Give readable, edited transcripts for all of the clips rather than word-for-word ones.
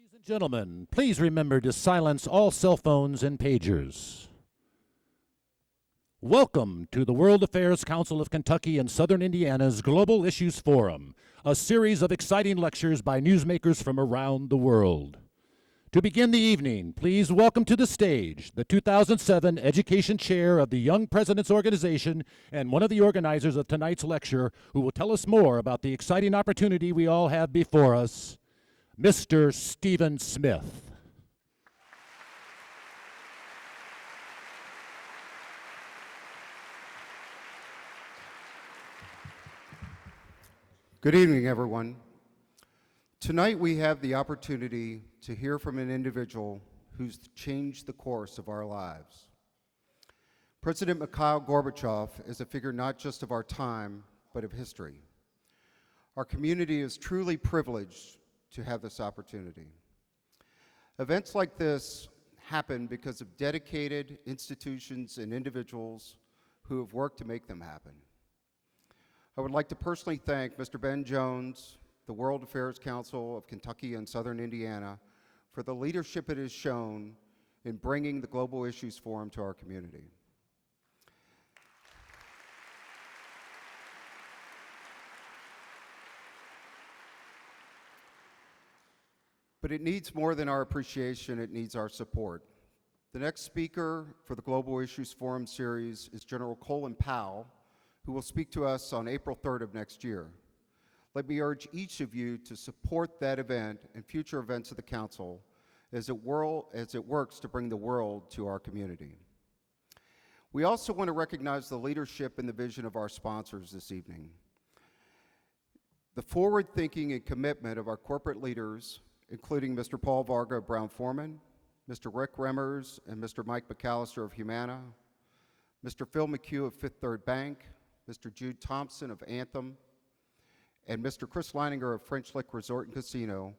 Ladies and gentlemen, please remember to silence all cell phones and pagers. Welcome to the World Affairs Council of Kentucky and Southern Indiana's Global Issues Forum, a series of exciting lectures by newsmakers from around the world. To begin the evening, please welcome to the stage the 2007 Education Chair of the Young Presidents Organization and one of the organizers of tonight's lecture, who will tell us more about the exciting opportunity we all have before us, Mr. Stephen Smith. Good evening, everyone. Tonight we have the opportunity to hear from an individual who's changed the course of our lives. President Mikhail Gorbachev is a figure not just of our time, but of history. Our community is truly privileged to have this opportunity. Events like this happen because of dedicated institutions and individuals who have worked to make them happen. I would like to personally thank Mr. Ben Jones, the World Affairs Council of Kentucky and Southern Indiana, for the leadership it has shown in bringing the Global Issues Forum to our community. But it needs more than our appreciation, it needs our support. The next speaker for the Global Issues Forum series is General Colin Powell, who will speak to us on April 3rd of next year. Let me urge each of you to support that event and future events of the Council as it works to bring the world to our community. We also want to recognize the leadership and the vision of our sponsors this evening. The forward thinking and commitment of our corporate leaders, including Mr. Paul Varga of Brown-Forman, Mr. Rick Remmers and Mr. Mike McAllister of Humana, Mr. Phil McHugh of Fifth Third Bank, Mr. Jude Thompson of Anthem, and Mr. Chris Leininger of French Lick Resort and Casino,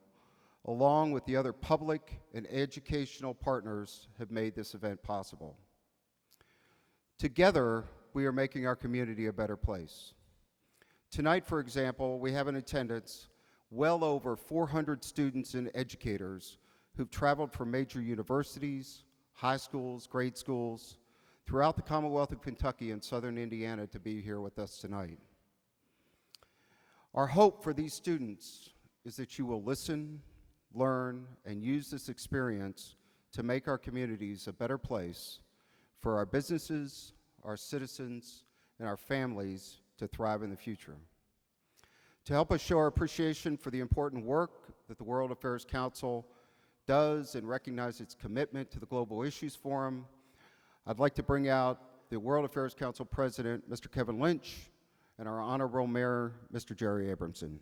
along with the other public and educational partners, have made this event possible. Together, we are making our community a better place. Tonight, for example, we have in attendance well over 400 students and educators who've traveled from major universities, high schools, grade schools, throughout the Commonwealth of Kentucky and Southern Indiana to be here with us tonight. Our hope for these students is that you will listen, learn, and use this experience to make our communities a better place for our businesses, our citizens, and our families to thrive in the future. To help us show our appreciation for the important work that the World Affairs Council does and recognize its commitment to the Global Issues Forum, I'd like to bring out the World Affairs Council President, Mr. Kevin Lynch, and our Honorable Mayor, Mr. Jerry Abramson.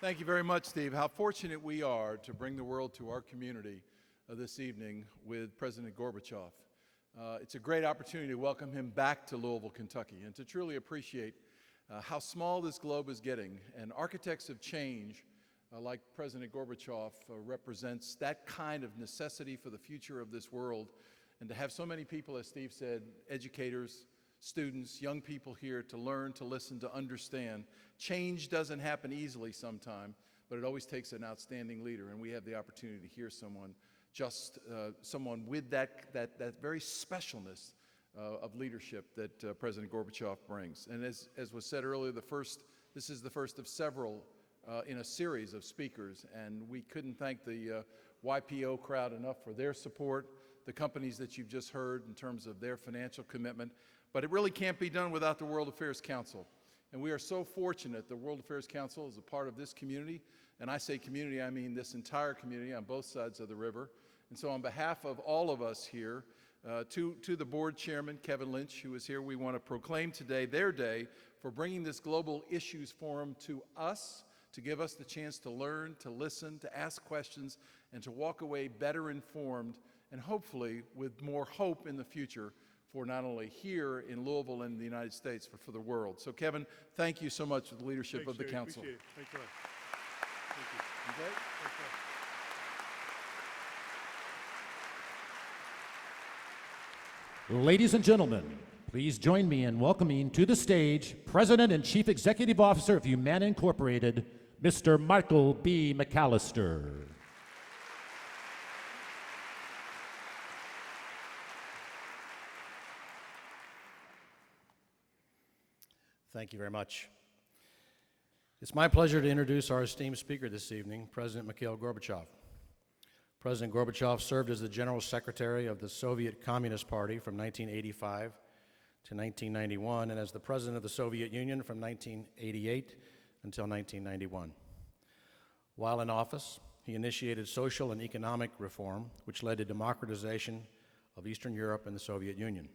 Thank you very much, Steve. How fortunate we are to bring the world to our community this evening with President Gorbachev. It's a great opportunity to welcome him back to Louisville, Kentucky, and to truly appreciate how small this globe is getting. And architects of change, like President Gorbachev, represents that kind of necessity for the future of this world. And to have so many people, as Steve said, educators, students, young people here to learn, to listen, to understand. Change doesn't happen easily sometime, but it always takes an outstanding leader. And we have the opportunity to hear someone with that very specialness of leadership that President Gorbachev brings. And as was said earlier, this is the first of several in a series of speakers, and we couldn't thank the YPO crowd enough for their support, the companies that you've just heard in terms of their financial commitment, but it really can't be done without the World Affairs Council. And we are so fortunate the World Affairs Council is a part of this community, and I say community, I mean this entire community on both sides of the river. And so on behalf of all of us here, to the board chairman, Kevin Lynch, who is here, we want to proclaim today their day for bringing this Global Issues Forum to us, to give us the chance to learn, to listen, to ask questions, and to walk away better informed, and hopefully with more hope in the future for not only here in Louisville and the United States, but for the world. So Kevin, thank you so much for the leadership of the council. Appreciate it. Thanks a lot. Thank you. Okay? Thanks a lot. Ladies and gentlemen, please join me in welcoming to the stage President and Chief Executive Officer of Humana Incorporated, Mr. Michael B. McAllister. Thank you very much. It's my pleasure to introduce our esteemed speaker this evening, President Mikhail Gorbachev. President Gorbachev served as the General Secretary of the Soviet Communist Party from 1985 to 1991 and as the President of the Soviet Union from 1988 until 1991. While in office, he initiated social and economic reform, which led to democratization of Eastern Europe and the Soviet Union.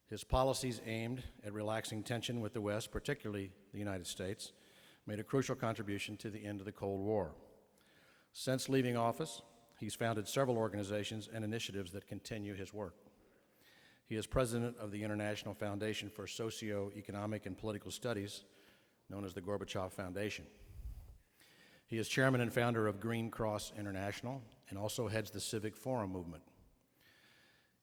His policies aimed at relaxing tension with the West, particularly the United States, made a crucial contribution to the end of the Cold War. Since leaving office, he's founded several organizations and initiatives that continue his work. He is president of the International Foundation for Socio-Economic and Political Studies, known as the Gorbachev Foundation. He is chairman and founder of Green Cross International and also heads the Civic Forum movement.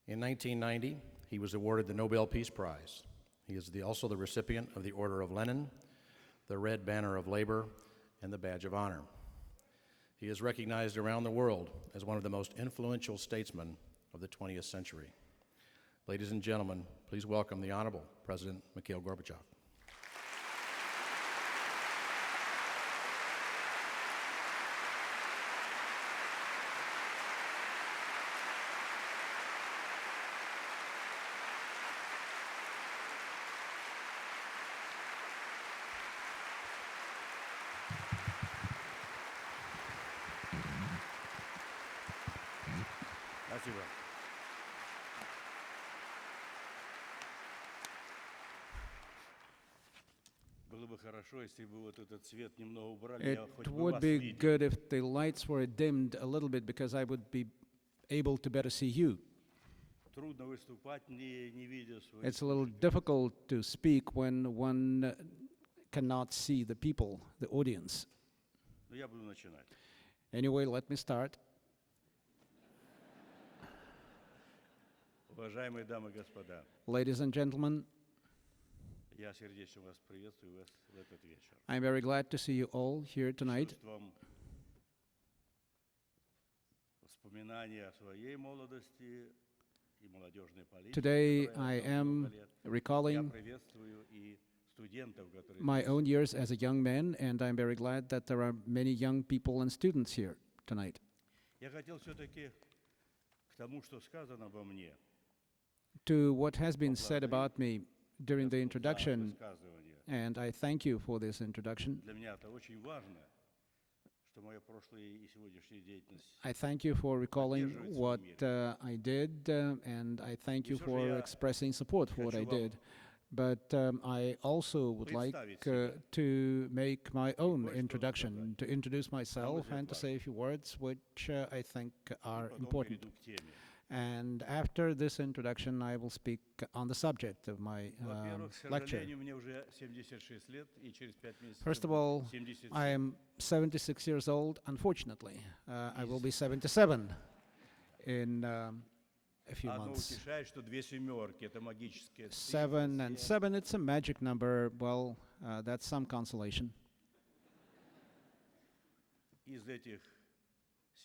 In 1990, he was awarded the Nobel Peace Prize. He is also the recipient of the Order of Lenin, the Red Banner of Labor, and the Badge of Honor. He is recognized around the world as one of the most influential statesmen of the 20th century. Ladies and gentlemen, please welcome the Honorable President Mikhail Gorbachev. Спасибо. Было бы хорошо, если бы вот этот свет немного убрали, я хоть It бы would вас be видел. good if the lights were dimmed a little bit because I would be able to better see you. Трудно выступать, не видя своих. It's a little difficult to speak when one cannot see the people, the audience. Но я буду начинать. Anyway, let me start. Уважаемые дамы и господа, Ladies and gentlemen, я сердечно вас приветствую вас в этот вечер. I'm very glad to see you all here tonight. С чувством воспоминания о своей молодости и молодежной политике, Today которой I я am много лет. Я recalling приветствую и студентов, которые my здесь. own years as a young man, and I'm very glad that there are many young people and students here tonight. Я хотел все-таки к тому, что сказано обо мне. To what has been said about me during the introduction, Высказывание. and I thank you for this introduction. Для меня это очень важно, что моя прошлая и сегодняшняя деятельность. I thank you for recalling what I did, and I thank you for expressing support for what I did. But I also would like to make my own introduction, to introduce myself and to say a few words which I think are Потом important. перейду к теме. And after this introduction, I will speak on the subject of my Во-первых, к lecture. сожалению, мне уже 76 лет, и через 5 месяцев First of all, 77. I am 76 years old, unfortunately. I will be 77 in a few Одно months. утешает, что две семерки — это магическая цифра. 7 and 7, it's a magic number. Well, that's some consolation. Из этих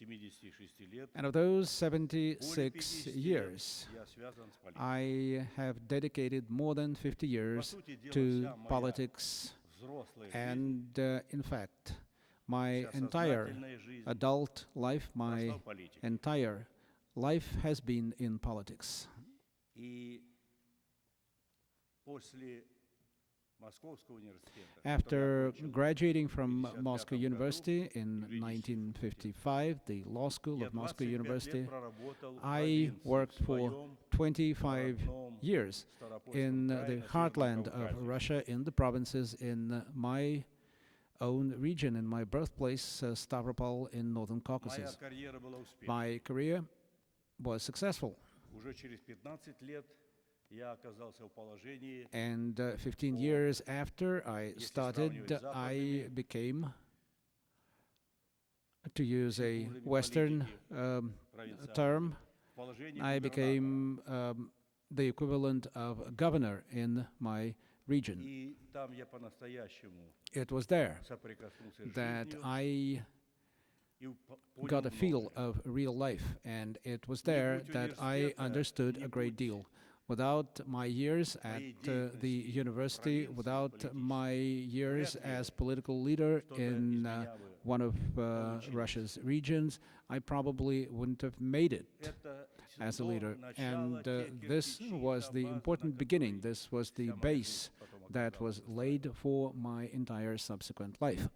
76 лет And of those более 76 50 years, я связан с политикой. I have dedicated more than 50 По years сути дела, to вся моя politics, взрослая жизнь, and in fact, my вся entire сознательная жизнь adult life, my прошла в политике. entire life has been in politics. И после Московского университета, After который я окончил, graduating from 1955 Moscow году, University in юридический 1955, the law school я of Moscow 25 University, лет проработал в I провинции, worked в for своем 25 родном years Ставропольском in крае, the на Северном heartland of Кавказе. Russia, in the provinces, in my own region, in my birthplace, Stavropol in Northern Моя Caucasus. карьера была успешной. My career was successful, Уже через 15 лет я оказался в положении and 15 years after I Если started, сравнивать с I западными became, to use a символами Western политики, провинциальной. term, В положении I губернатора. became the equivalent of a governor in my region. И там я по-настоящему It was there соприкоснулся с that жизнью I и got a понял feel многое. of real life, and it was there that I understood a great deal. Without my years at the university, without my years as political leader in one of Russia's regions, I probably wouldn't have made it Это as a то leader. начало And тех this кирпичей, was the база, important на beginning. которой This was the вся моя base жизнь потом that was оказалась laid for my entire subsequent life.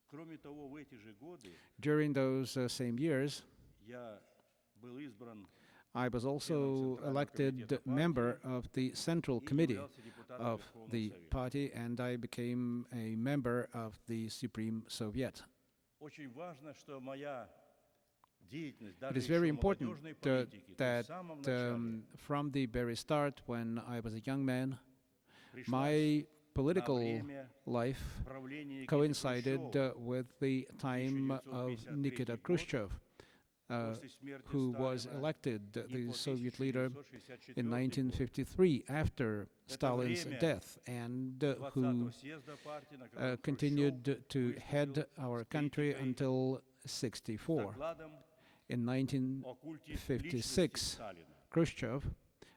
Кроме того, в эти же годы During those same years, я был избран I was also elected member of the Central и Committee являлся депутатом of Верховного the Совета. party, and I became a member of the Supreme Soviet. Очень важно, что моя деятельность, It даже is very еще important молодежной политики, то that есть в самом начале, from the very start, when I was a young man, пришлась my на political время life правления Никиты coincided Хрущева. with the time of 1953 Nikita год, Khrushchev, после смерти who was Сталина, elected и the по Soviet leader 1964 in год. 1953 after Stalin's время death, and 20-го who съезда партии, на котором Хрущев continued to head выступил our с country критикой, until с 64. докладом In о культе личности 1956, Сталина. Khrushchev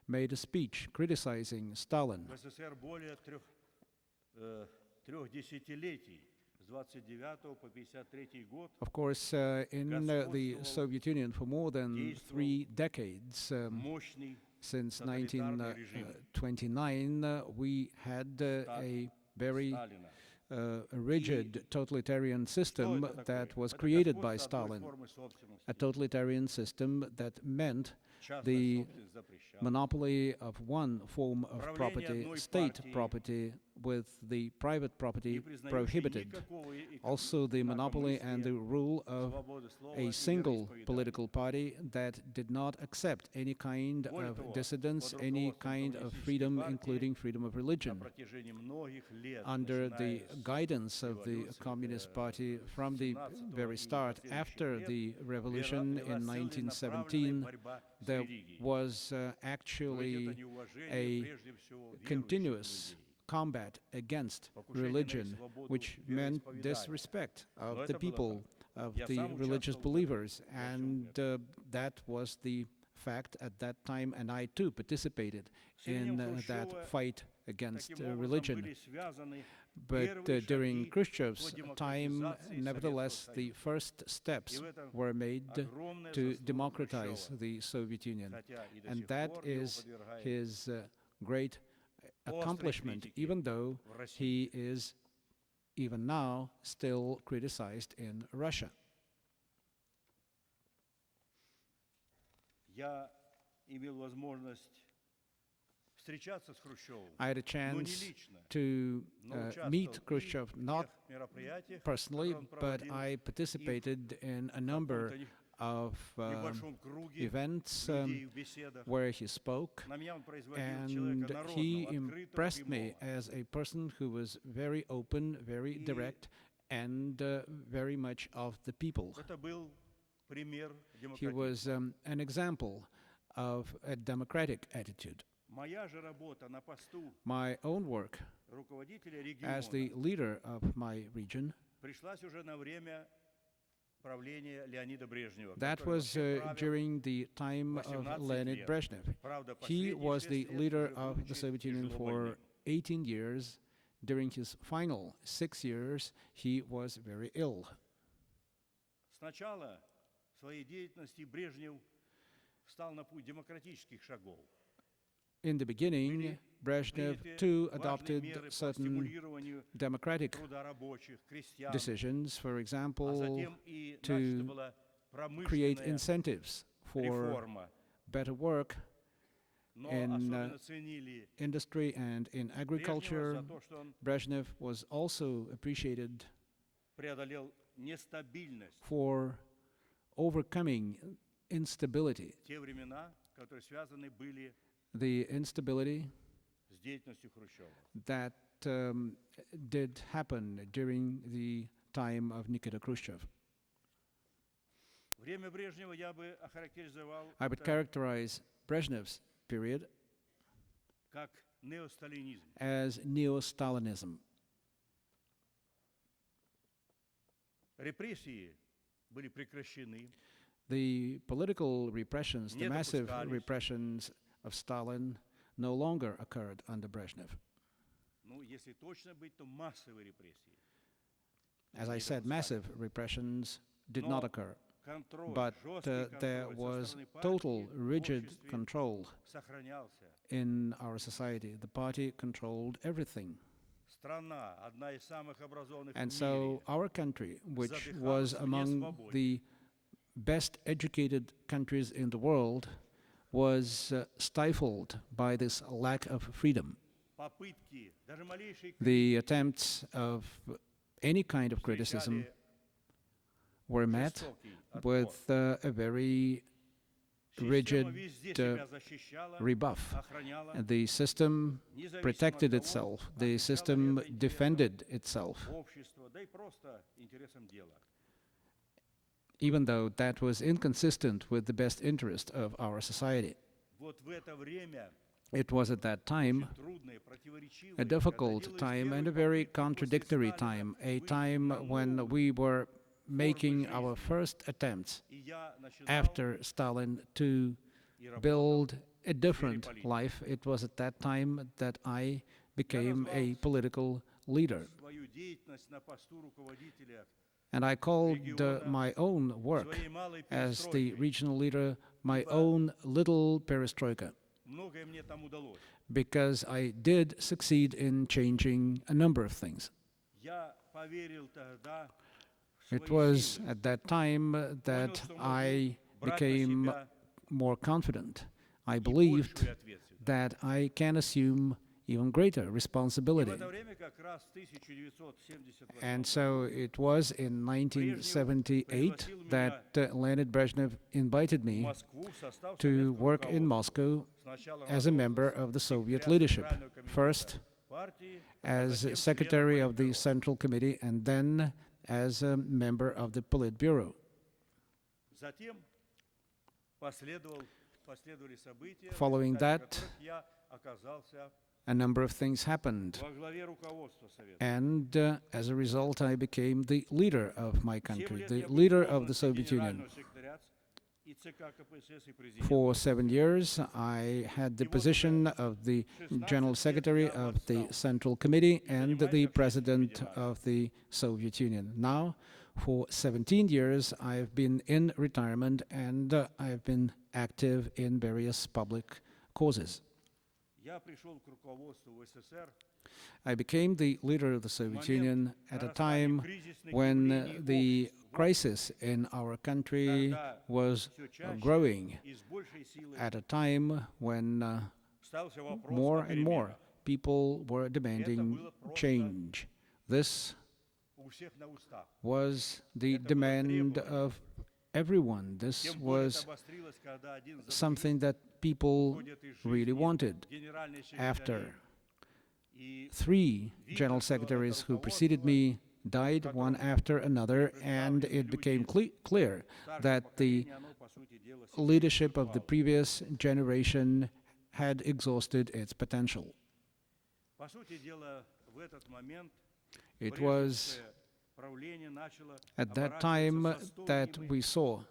made a speech criticizing Stalin. В СССР более трех десятилетий, с 29 по 53 год, Of course, in the Soviet Union for more than 3 decades, мощный since тоталитарный режим 1929, we had a very Сталина. rigid totalitarian Что system это that такое? was Это created by господство одной Stalin, формы собственности. a totalitarian system that meant Частная the собственность запрещалась. monopoly of one form of Правление property, одной state партии, property, with the private не property признающей prohibited. никакого Also, the monopoly and the rule of свободы слова a и single вероисповедания. political party that did not accept any kind Более of того, dissidence, под any руководством kind of коммунистической freedom, партии including freedom of на religion. протяжении многих лет, Under the начиная с guidance of the революции, Communist Party from the 17-го very и start, последующих after лет, the revolution велась in целенаправленная 1917, борьба с there религией. was То есть actually это неуважение a прежде всего верующих continuous людей. combat against Покушение на их religion, свободу which meant вероисповедания. disrespect Но of это the было people, так. of Я the сам religious участвовал в этом believers, во всем and этом. that was the fact at that time, and I too participated С именем in that Хрущева fight against таким образом religion. были связаны But первые during шаги Khrushchev's по time, демократизации nevertheless, Советского the Союза. first steps И в этом were made огромная to заслуга democratize Хрущева. the Soviet Union. Хотя и до And сих that пор его is подвергают his great accomplishment, критике even though в России. he is, even now, still criticized in Russia. Я имел возможность встречаться с Хрущевым, I had a но не chance лично, to но meet участвовал Khrushchev, в not тех мероприятиях, personally, которые он but проводил, I participated in a number of в небольшом круге events людей в беседах. where he spoke, На меня он производил and человека he народного, открытого, impressed me прямого. as a person who was very open, very И direct, and very much of the people. Это был пример He was демократии. an example of a democratic attitude. Моя же работа на посту My own work руководителя as the региона leader of my region, пришлась уже на время правления Леонида Брежнева, that который was вообще правил, during the time of 18 Leonid лет. Brezhnev. правда, He последние was 6 the лет leader уже of the будучи Soviet Union тяжело for больным. 18 years. During his final 6 years, he was very ill. Сначала в своей деятельности Брежнев встал на путь демократических шагов. In the beginning, Brezhnev Приняты too важные adopted меры по certain стимулированию democratic труда рабочих, крестьян, decisions, for а example, затем и to начата была create промышленная incentives for реформа. better work Но in особенно ценили industry and in Брежнева agriculture. за то, что он Brezhnev was also appreciated преодолел нестабильность for overcoming instability. в те времена, которые связаны были The instability с деятельностью Хрущева. that did happen during the time of Nikita Khrushchev. В Время Брежнева я бы охарактеризовал I would это characterize Brezhnev's period как неосталинизм. as neo-Stalinism. Репрессии были прекращены. The political repressions, the Не massive допускались. repressions of Stalin no longer occurred under Brezhnev. Ну, если точно быть, то массовые репрессии. As I said, massive repressions did not Но occur, контроль, but жесткий there контроль со was стороны партии total, в rigid обществе control сохранялся. in our society. The party controlled everything. Страна, одна из самых образованных And в so мире, our country, which задыхалась was в among несвободе. the best educated countries in the world, was stifled by this lack of freedom. попытки, даже малейшие The attempts of any kind of criticism встречали were met жестокий отпор. with a very Система rigid везде себя защищала, rebuff. охраняла, And the system независимо protected от того, itself, the отвечало system это интересам defended itself, общества, да и просто интересам дела. even though that was inconsistent with the best interest of our society. Вот в это время It was at that time очень трудное, противоречивое, a когда difficult делались time and первые a very попытки после contradictory Сталина time, a выйти time на when новую, we were making жизни. our first attempts и я начинал after Stalin to и работал build a different политики. life. It was at that time that I became a назвал political leader. свою деятельность на посту руководителя And I called региона my own work своей малой as the перестройкой. regional leader my Ибо own little perestroika, Многое мне там удалось. because I did succeed in changing a number of things. Я поверил тогда в It свои was силы. at that time that что I могу брать на became себя more confident. I и believed большую ответственность. that I can assume even greater И в responsibility. это время как раз в 1978 And so it was in 1978 that Leonid Brezhnev invited в me Москву в состав to советского work in руководства. Moscow Сначала as a member of the Soviet leadership, first партии, as затем secretary членом of the Политбюро. Central Committee and then as a member of the Politburo. Затем последовали события, в Following результате that, которых я оказался a number of things happened, во главе руководства Совета. and as a result, I became the leader of my 7 country, лет the я был leader of the должности Soviet Union. генерального секретаря и ЦК КПСС, и президента. For 7 years, I had the position of the General Secretary of the Central Committee and the President of the Soviet Union. Now, for 17 years, I've been in retirement and I've been active in various public causes. Я пришел к руководству СССР I became the leader of the Soviet Union at a нарастания time кризисных when явлений the общества, crisis in our country когда was всё чаще growing, и с большей силой at a time when ставился вопрос more о and more переменах. people were demanding было просто change. This У всех на устах. was the Это было demand требование. of everyone. This Тем более это was обострилось, когда один за something that people уходит из really жизни wanted. генеральный After секретарь. И 3 general secretaries who preceded me died one after another, and it became clear старшее that the поколение, оно, по сути дела, себя leadership of the исчерпало. previous generation had exhausted its potential. По сути дела, в этот момент It was брежневское правление начало at that оборачиваться time застойными that we saw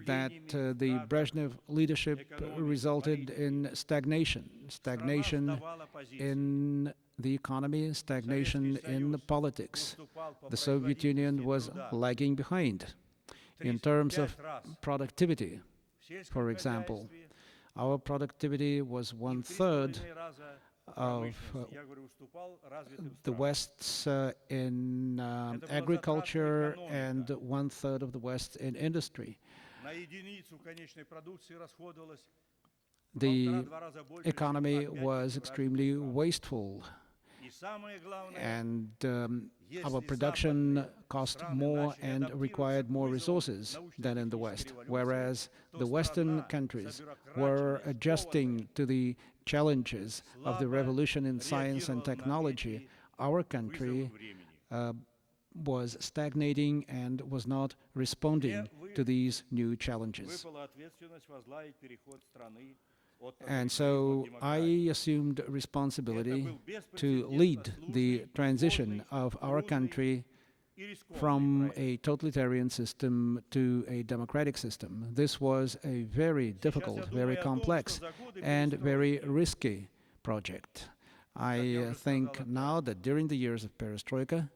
that явлениями the в Brezhnev leadership resulted in stagnation. Stagnation сдавала позиции. in the economy, stagnation in the politics. Уступал по The Soviet Union was производительности труда. lagging behind in terms of 35 раз productivity. в сельском For example, хозяйстве our productivity was и в 1/3 3,5 раза of промышленности. Я говорю, уступал развитым the странам. West's in была agriculture затратная and экономика. 1/3 of the West in industry. На единицу конечной продукции расходовалось The 1,5-2 раза больше, чем economy опять-таки was в развитых extremely странах. wasteful, И самое главное, and если our production западные cost страны more начали and адаптироваться required к more вызовам resources than in the научно-технической West, революции, whereas то the Western страна countries за were бюрократией adjusting to the challenges of the слабо revolution in science and реагировала на technology. эти Our вызовы country времени. was stagnating and was not responding to these new challenges. Выпала ответственность возглавить переход страны от And тоталитаризма so к I демократии. assumed responsibility Это был to беспрецедентно lead the сложный, transition сложный, of our трудный country и рискованный from проект. a totalitarian system to a democratic system. This was a very difficult, very complex, and very risky project. I think now that during the years of perestroika,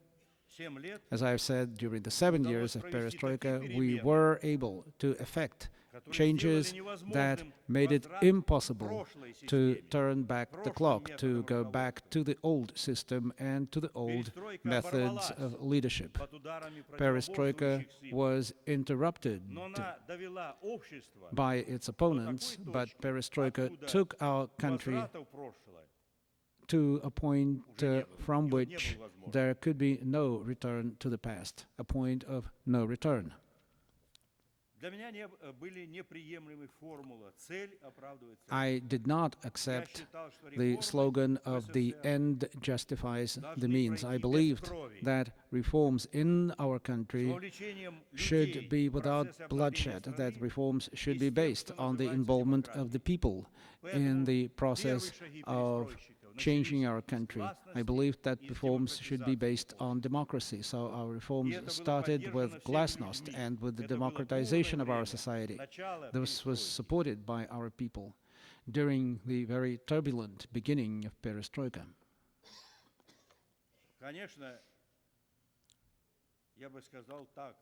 7 лет, as I've said, during the 7 years of perestroika, we were able to effect changes that made it impossible to turn back the clock, to go back to the old system and to the old methods of leadership. под ударами Perestroika противоборствующих сил. was interrupted Но она довела общество by its opponents, but perestroika took our country возврата в прошлое. to a point from which there could be no return to the past, a point of no return. Для меня были неприемлемы формула «цель оправдывает цель». I did not Я accept считал, что the реформы slogan в of the СССР end justifies the должны means. I пройти без believed крови, that reforms in our с country вовлечением should людей be в without процесс bloodshed, оправления that страны. reforms should be based on the involvement of the people in the process of changing our country. I believed that reforms should be based on democracy, so our reforms started with glasnost and with the democratization of our society. This was supported by our people during the very turbulent beginning of perestroika. Конечно, я бы сказал так,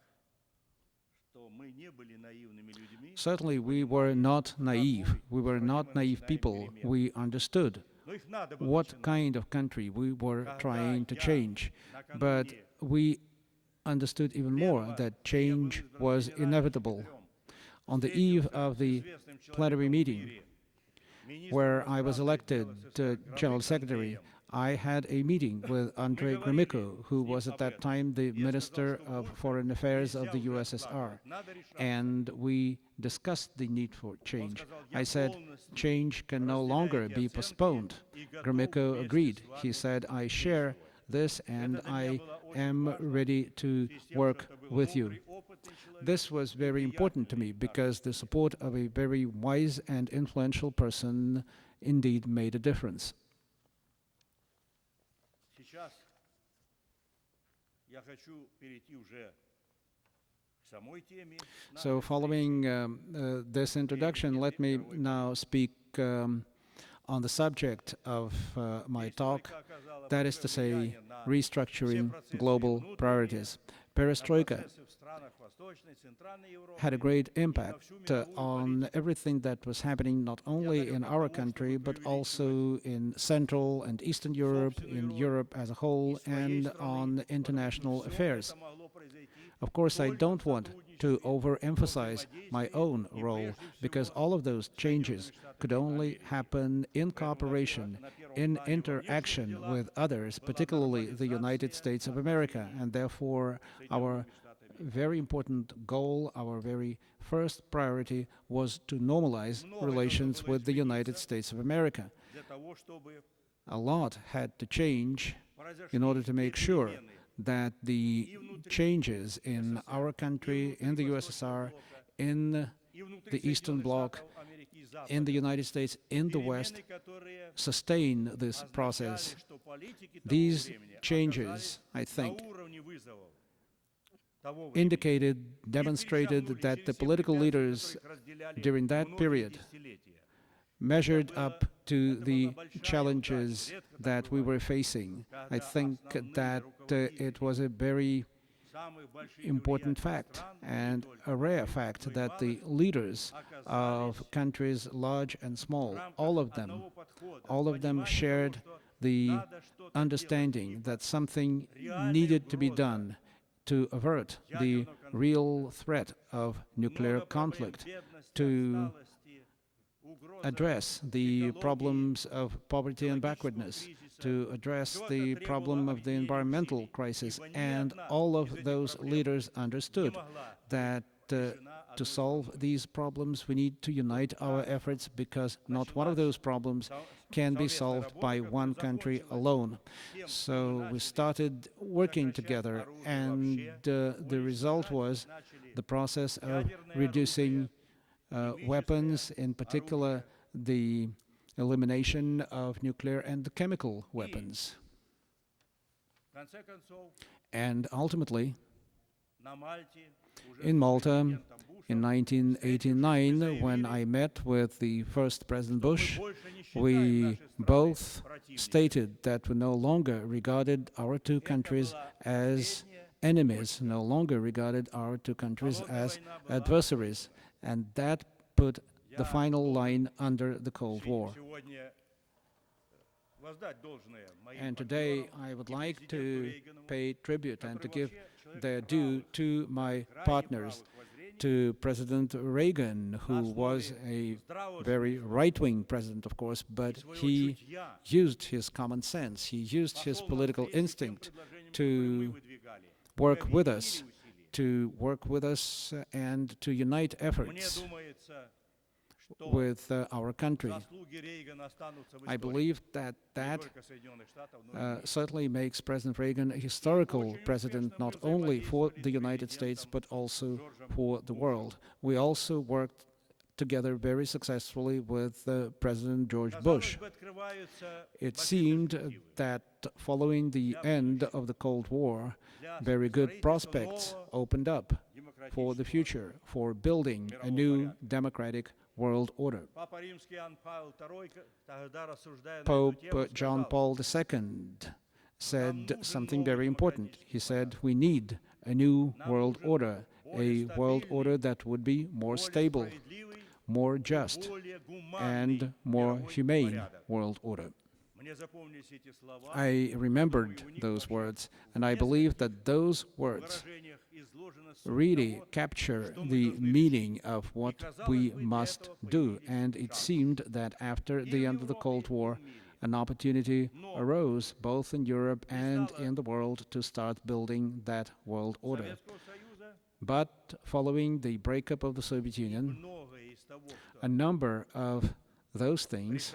что мы не были наивными людьми, Certainly, we were not naive. We were not naive people. We understood но их надо было what начинать. kind of country we were trying to change. But we understood even more that change was inevitable. On the eve of the plenary meeting, where I was elected General Secretary, I had a meeting with Andrei Gromyko, who was at that time the Minister of Foreign Affairs of the USSR, and we discussed the need for change. I said, change can no longer be postponed. Gromyko agreed. He said, I share this and I am ready to work with you. This was very important to me because the support of a very wise and influential person indeed made a difference. Сейчас я хочу перейти уже к самой теме. So following this introduction, let me now speak on the subject of my talk, that is to say, restructuring global priorities. Perestroika В странах Восточной, Центральной Европы had a great impact on everything that was happening not only in our country, but also in Central and Eastern Europe, in Europe as a whole, and on international affairs. это могло произойти Of course, I don't want to overemphasize my own role, because all of those changes could only happen in cooperation, in interaction with others, particularly the United States of America, and therefore our very important goal, our very first priority was to normalize relations with the United States of America. для того, чтобы A lot had to change in order to make sure that the changes in our country, in the USSR, in the Eastern Bloc, Америки и Запада, in the United States, in the West, перемены, которые sustain this process. означали, что политики того These времени changes, I оказались think, на уровне вызовов того времени. indicated, demonstrated that the political leaders during that period measured up to the challenges that we were facing. I think that it was a very important fact and a rare fact that the leaders of countries large and small, all of them shared the understanding that something needed to be done to avert the real threat of nuclear conflict, to address the problems of poverty and backwardness, to address the problem of the environmental crisis. And all of those leaders understood that to solve these problems, we need to unite our efforts, because not one of those problems can be solved by one country alone. So we started working together, and the result was the process of reducing weapons, in particular the elimination of nuclear and chemical weapons. And ultimately, in Malta, in 1989, when I met with the first President Bush, we both stated that we no longer regarded our two countries as enemies, no longer regarded our two countries as adversaries, and that put the final line under the Cold War. And today I would like to pay tribute and to give their due to my partners, to President Reagan, who was a very right-wing president, of course, but he used his common sense, he used his political instinct to work with us, and to unite efforts with our country. I believe that certainly makes President Reagan a historical president, not only for the United States, but also for the world. We also worked together very successfully with President George Bush. It seemed that following the end of the Cold War, very good prospects opened up for the future, for building a new democratic world order. Pope John Paul II said something very important. He said, we need a new world order, a world order that would be more stable, more just, and more humane world order. I remembered those words, and I believe that those words really capture the meaning of what we must do. And it seemed that after the end of the Cold War, an opportunity arose both in Europe and in the world to start building that world order. But following the breakup of the Soviet Union, a number of those things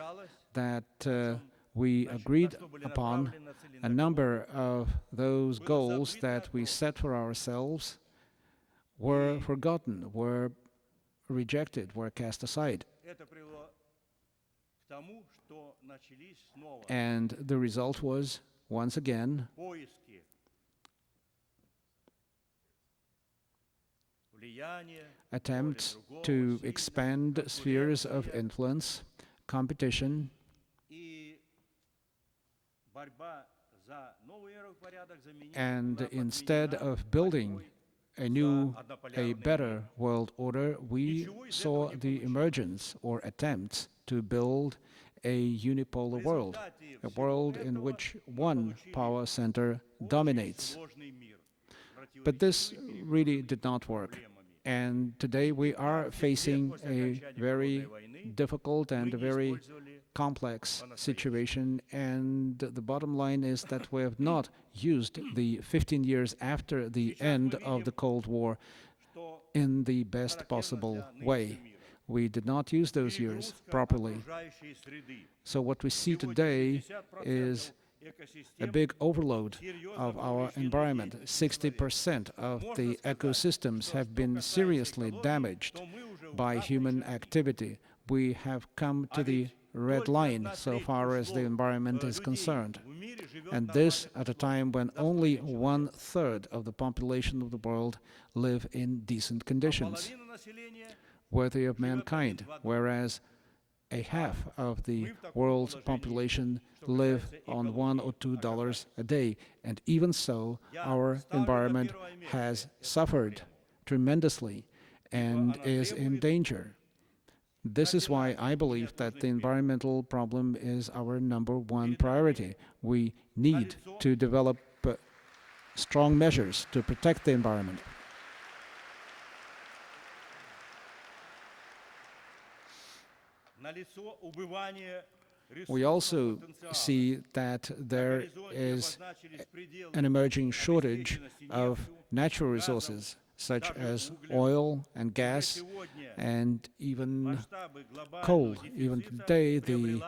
that we agreed upon, a number of those goals that we set for ourselves were forgotten, were rejected, were cast aside. And the result was, once again, attempts to expand spheres of influence, competition, and instead of building a better world order, we saw the emergence or attempts to build a unipolar world, a world in which one power center dominates. But this really did not work. And today we are facing a very difficult and a very complex situation, and the bottom line is that we have not used the 15 years after the end of the Cold War in the best possible way. We did not use those years properly. So what we see today is a big overload of our environment. 60% of the ecosystems have been seriously damaged by human activity. We have come to the red line so far as the environment is concerned. And this at a time when only 1/3 of the population of the world live in decent conditions, worthy of mankind, whereas a half of the world's population live on $1 or $2 a day. And even so, our environment has suffered tremendously and is in danger. This is why I believe that the environmental problem is our #1 priority. We need to develop strong measures to protect the environment. We also see that there is an emerging shortage of natural resources, such as oil and gas, and even coal. Even today, the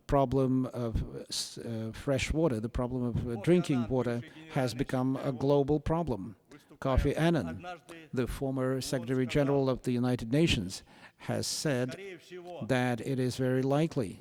problem of fresh water, the problem of drinking water, has become a global problem. Kofi Annan, the former Secretary General of the United Nations, has said that it is very likely